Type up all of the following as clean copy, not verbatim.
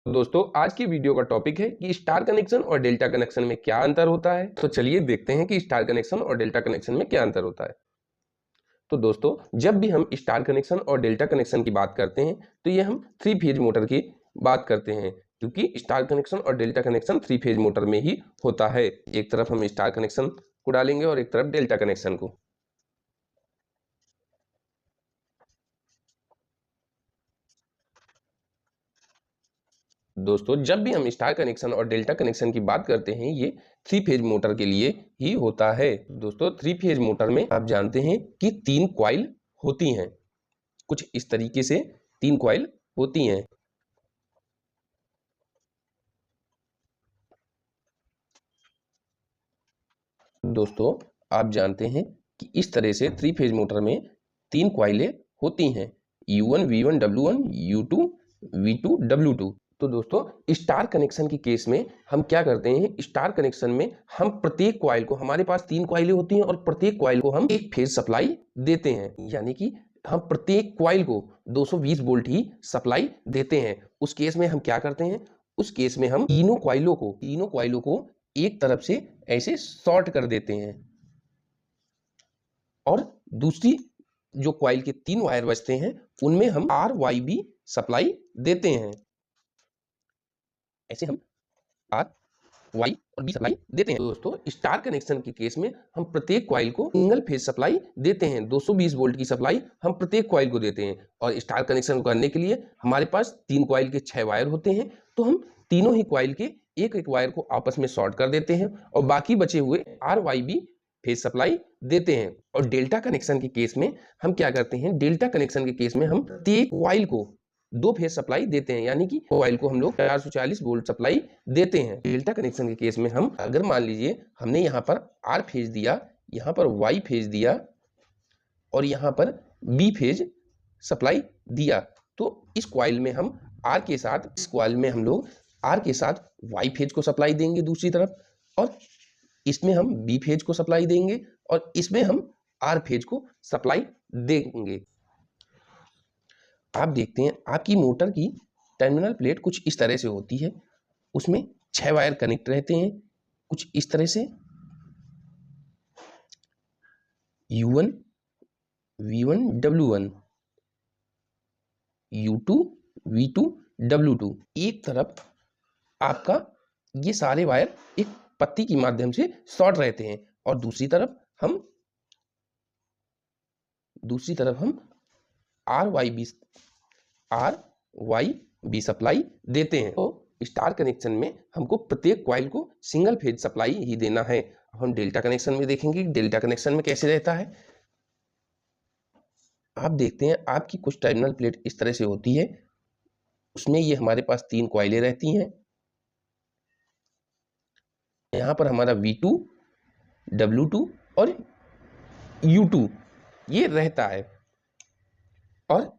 दोस्तों आज की वीडियो का टॉपिक है कि स्टार कनेक्शन और डेल्टा कनेक्शन में क्या अंतर होता है। तो चलिए देखते हैं कि स्टार कनेक्शन और डेल्टा कनेक्शन में क्या अंतर होता है। तो दोस्तों जब भी हम स्टार कनेक्शन और डेल्टा कनेक्शन की बात करते हैं तो ये हम 3 फेज मोटर की बात करते हैं, क्योंकि स्टार कनेक्शन और डेल्टा कनेक्शन 3 फेज मोटर में ही होता है। एक तरफ हम स्टार कनेक्शन को डालेंगे और एक तरफ डेल्टा कनेक्शन को। दोस्तों जब भी हम स्टार कनेक्शन और डेल्टा कनेक्शन की बात करते हैं ये 3 फेज मोटर के लिए ही होता है। दोस्तों 3 फेज मोटर में आप जानते हैं कि 3 कॉइल होती हैं, कुछ इस तरीके से 3 कॉइल होती हैं। दोस्तों आप जानते हैं कि इस तरह से 3 फेज मोटर में 3 कॉइलें होती हैं, U1 V1 W1 U2 V2 W2। तो दोस्तों स्टार कनेक्शन के केस में हम क्या करते हैं, स्टार कनेक्शन में हम प्रत्येक कॉइल को, हमारे पास 3 कॉइलें होती हैं और प्रत्येक कॉइल को हम एक फेज सप्लाई देते हैं, यानी कि हम प्रत्येक कॉइल को 220 वोल्ट ही सप्लाई देते हैं। उस केस में हम क्या करते हैं, उस केस में हम तीनों कॉइलों को एक तरफ से ऐसे शॉर्ट कर देते हैं और दूसरी जो कॉइल के 3 वायर बचते हैं उनमें हम RYB सप्लाई देते हैं। ऐसे हम आर वाई और बी सप्लाई देते हैं। दोस्तों स्टार कनेक्शन के केस में हम प्रत्येक कॉइल को सिंगल फेज सप्लाई देते हैं, 220 वोल्ट की सप्लाई हम प्रत्येक कॉइल को देते हैं। और स्टार कनेक्शन करने के लिए हमारे पास 3 कॉइल के 6 वायर होते हैं, तो हम तीनों ही कॉइल के एक एक वायर को आपस में शॉर्ट कर देते हैं और बाकी बचे हुए RYB फेज सप्लाई देते हैं। और डेल्टा कनेक्शन के केस में हम क्या करते हैं, डेल्टा कनेक्शन के केस में हम प्रत्येक कॉइल को 2 फेज सप्लाई देते हैं, यानी कि कॉइल को हम लोग 440 वोल्ट सप्लाई देते हैं। डेल्टा कनेक्शन के केस में हम अगर मान लीजिए हमने यहाँ पर R फेज दिया, यहाँ पर Y फेज दिया और यहाँ पर B फेज सप्लाई दिया, तो इस कॉइल में हम R के साथ, इस कॉइल में हम लोग R के साथ Y फेज को सप्लाई देंगे दूसरी तरफ, और इसमें हम B फेज को सप्लाई देंगे और इसमें हम R फेज को सप्लाई देंगे। आप देखते हैं आपकी मोटर की टर्मिनल प्लेट कुछ इस तरह से होती है, उसमें 6 वायर कनेक्ट रहते हैं कुछ इस तरह से, U1 V1 W1 U2 V2 W2। एक तरफ आपका ये सारे वायर एक पत्ती के माध्यम से शॉर्ट रहते हैं और दूसरी तरफ हम RYB सप्लाई देते हैं। तो स्टार कनेक्शन में हमको प्रत्येक कॉइल को सिंगल फेज सप्लाई ही देना है। हम डेल्टा कनेक्शन में देखेंगे डेल्टा कनेक्शन में कैसे रहता है। आप देखते हैं आपकी कुछ टर्मिनल प्लेट इस तरह से होती है, उसमें ये हमारे पास 3 कॉइलें रहती हैं। यहाँ पर हमारा V2 W2 और U2 ये रहता है और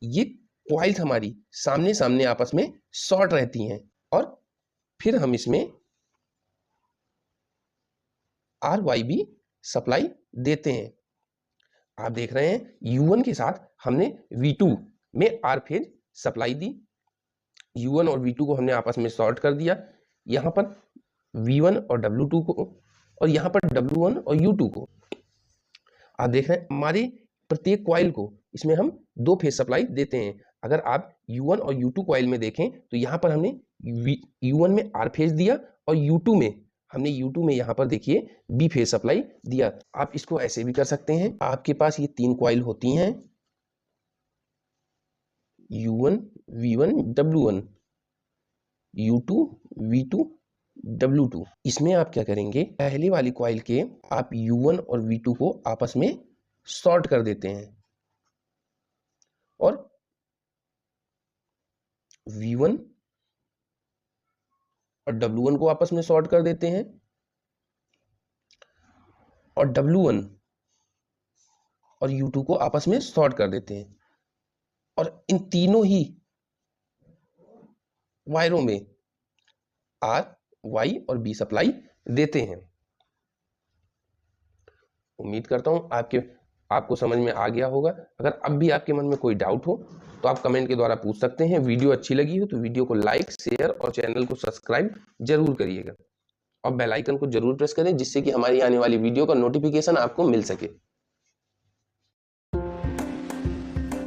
ये कॉइल्स हमारी सामने सामने आपस में शॉर्ट रहती हैं और फिर हम इसमें RYB सप्लाई देते हैं। आप देख रहे हैं U1 के साथ हमने V2 में R फेज सप्लाई दी, U1 और V2 को हमने आपस में शॉर्ट कर दिया, यहाँ पर V1 और W2 को और यहाँ पर W1 और U2 को। आप देख रहे हैं हमारे प्रत्येक कॉइल को इसमें हम 2 फेज सप्लाई देते हैं। अगर आप U1 और U2 कॉइल में देखें तो यहाँ पर हमने U1 में R फेज दिया और U2 में यहाँ पर देखिए B फेज सप्लाई दिया। आप इसको ऐसे भी कर सकते हैं, आपके पास ये 3 कॉइल होती हैं U1 V1 W1 U2 V2 W2। इसमें आप क्या करेंगे, पहले वाली कॉइल के आप U1 और V2 को आपस में शॉर्ट कर देते हैं और V1 और W1 को आपस में शॉर्ट कर देते हैं और W1 और U2 को आपस में शॉर्ट कर देते हैं और इन तीनों ही वायरों में R, Y और B सप्लाई देते हैं। उम्मीद करता हूं आपको समझ में आ गया होगा। अगर अब भी आपके मन में कोई डाउट हो तो तो आप कमेंट के द्वारा पूछ सकते हैं। वीडियो अच्छी लगी हो तो वीडियो को लाइक, शेयर और चैनल को सब्सक्राइब जरूर करिएगा और बेल आइकन को जरूर प्रेस करें, जिससे कि हमारी आने वाली वीडियो का नोटिफिकेशन आपको मिल सके।